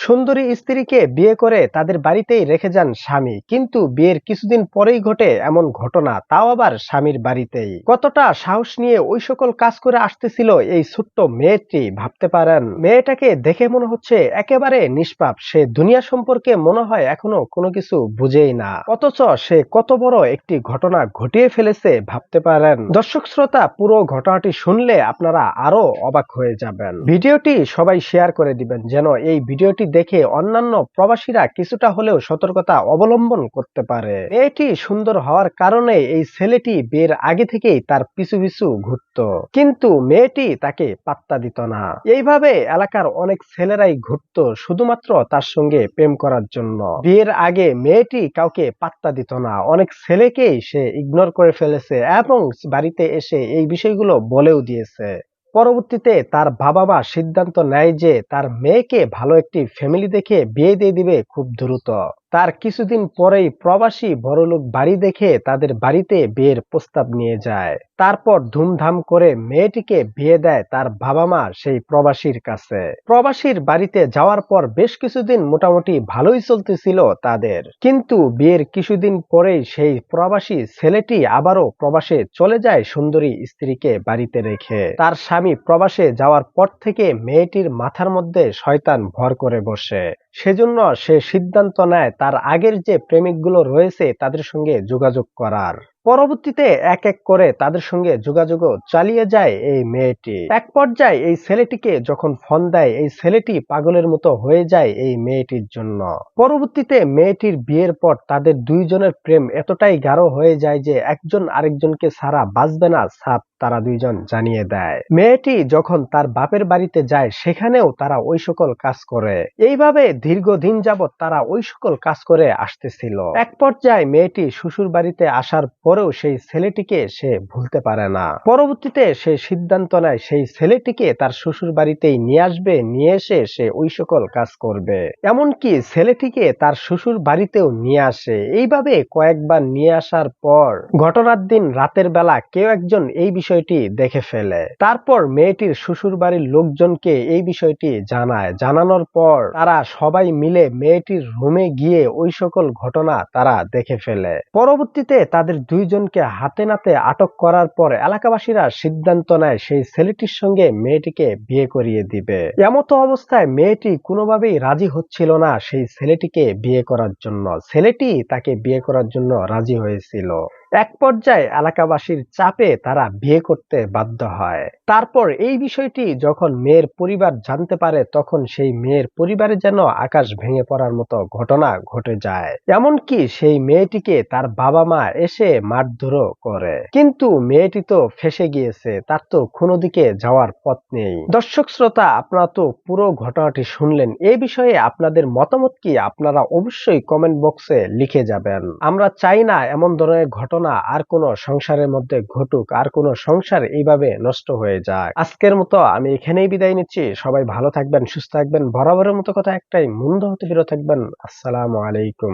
সুন্দরী স্ত্রীকে বিয়ে করে তাদের বাড়িতেই রেখে যান স্বামী, কিন্তু বিয়ের কিছুদিন পরেই ঘটে এমন ঘটনা, তাও আবার স্বামীর বাড়িতেই। কতটা সাহস নিয়ে ওই সকল কাজ করে আসতেছিল এই ছোট্ট মেয়েটি, ভাবতে পারেন? মেয়েটাকে দেখে মনে হচ্ছে একেবারে নিষ্পাপ, সে দুনিয়া সম্পর্কে মনে হয় এখনো কোনো কিছু বুঝেই না, অথচ সে কত বড় একটি ঘটনা ঘটিয়ে ফেলেছে, ভাবতে পারেন? দর্শক শ্রোতা, পুরো ঘটনাটি শুনলে আপনারা আরো অবাক হয়ে যাবেন। ভিডিওটি সবাই শেয়ার করে দিবেন, যেন এই ভিডিওটি দেখে অন্যান্য প্রবাসীরা কিছুটা হলেও সতর্কতা অবলম্বন করতে পারে। মেয়েটি সুন্দর হওয়ার কারণে এই ছেলেটি বিয়ের আগে থেকেই তার পিছু পিছু ঘুরত, কিন্তু মেয়েটি তাকে পাত্তা দিত না। এইভাবে এলাকার অনেক ছেলেরাই ঘুরত শুধুমাত্র তার সঙ্গে প্রেম করার জন্য। বিয়ের আগে মেয়েটি কাউকে পাত্তা দিত না, অনেক ছেলেকেই সে ইগনোর করে ফেলেছে এবং বাড়িতে এসে এই বিষয়গুলো বলেও দিয়েছে। পরবর্তীতে তার বাবা মা সিদ্ধান্ত নেয় যে তার মেয়েকে ভালো একটি ফ্যামিলি দেখে বিয়ে দিয়ে দিবে খুব দ্রুত। তার কিছুদিন পরেই প্রবাসী বড়লোক বাড়ি দেখে তাদের বাড়িতে বিয়ের প্রস্তাব নিয়ে যায়। তারপর ধুমধাম করে মেয়েটিকে বিয়ে দেয় তার বাবা মা সেই প্রবাসীর কাছে। প্রবাসীর বাড়িতে যাওয়ার পর বেশ কিছুদিন মোটামুটি ভালোই চলতেছিল তাদের, কিন্তু বিয়ের কিছুদিন পরেই সেই প্রবাসী ছেলেটি আবারও প্রবাসে চলে যায় সুন্দরী স্ত্রীকে বাড়িতে রেখে। তার স্বামী প্রবাসে যাওয়ার পর থেকে মেয়েটির মাথার মধ্যে শয়তান ভর করে বসে। সেজন্য সে সিদ্ধান্ত নেয় তার আগের যে প্রেমিকগুলো রয়েছে তাদের সঙ্গে যোগাযোগ করার। পরবর্তীতে এক এক করে তাদের সঙ্গে যোগাযোগও চালিয়ে যায় এই মেয়েটি। এক পর্যায়ে এই ছেলেটিকে যখন ফোন দেয়, এই ছেলেটি পাগলের মতো হয়ে যায় এই মেয়েটির জন্য। পরবর্তীতে মেয়েটির বিয়ের পর তাদের দুইজনের প্রেম এতটাই গাঢ় হয়ে যায় যে একজন আরেকজনকে ছাড়া বাঁচবে না সাপ তারা দুইজন জানিয়ে দেয়। মেয়েটি যখন তার বাপের বাড়িতে যায় সেখানেও তারা ওই সকল কাজ করে। এইভাবে দীর্ঘদিন যাবৎ তারা ওই সকল কাজ করে আসতেছিল। এক পর্যায়ে মেয়েটি শ্বশুর বাড়িতে আসার পরেও সেই ছেলেটিকে সে ভুলতে পারে না। পরবর্তীতে সে সিদ্ধান্ত নেয় সেই ছেলেটিকে তার শ্বশুর বাড়িতেই নিয়ে আসবে, নিয়ে এসে সে ওই সকল কাজ করবে। এমনকি ছেলেটিকে তার শ্বশুর বাড়িতেও নিয়ে আসে। এইভাবে কয়েকবার নিয়ে আসার পর ঘটনার দিন রাতের বেলা কেউ একজন এই বিষয়টি দেখে ফেলে। তারপর মেয়েটির শ্বশুর বাড়ির লোকজনকে এই বিষয়টি জানায়। জানানোর পর তারা সবাই মিলে মেয়েটির রুমে গিয়ে ওই সকল ঘটনা তারা দেখে ফেলে। পরবর্তীতে তাদের দুইজনকে হাতে নাতে আটক করার পর এলাকাবাসীরা সিদ্ধান্ত নেয় সেই ছেলেটির সঙ্গে মেয়েটিকে বিয়ে করিয়ে দিবে। এমতো অবস্থায় মেয়েটি কোনোভাবেই রাজি হচ্ছিল না সেই ছেলেটিকে বিয়ে করার জন্য। ছেলেটি তাকে বিয়ে করার জন্য রাজি হয়েছিল। এক পর্যায়ে এলাকাবাসীর চাপে তারা বিয়ে করতে বাধ্য হয়। তারপর এই বিষয়টি যখন মেয়ের পরিবার জানতে পারে, তখন সেই মেয়ের পরিবারে যেন আকাশ ভেঙে পড়ার মতো ঘটনা ঘটে যায়। এমনকি সেই মেয়েটিকে তার বাবা মা এসে মারধরও করে। কিন্তু মেয়েটি তো ফেঁসে গিয়েছে, তার তো কোনো দিকে যাওয়ার পথ নেই। দর্শক শ্রোতা, আপনারা তো পুরো ঘটনাটি শুনলেন। এই বিষয়ে আপনাদের মতামত কি? আপনারা অবশ্যই কমেন্ট বক্সে লিখে যাবেন। আমরা চাই না এমন ধরনের ঘটনা আর কোনো সংসারের মধ্যে ঘটুক, আর কোনো সংসার এইভাবে নষ্ট হয়ে যাক। আজকের মতো আমি এখানেই বিদায় নিচ্ছি। সবাই ভালো থাকবেন, সুস্থ থাকবেন। বরাবরের মতো কথা একটাই, মন্দ হতে বিরত থাকবেন। আসসালামু আলাইকুম।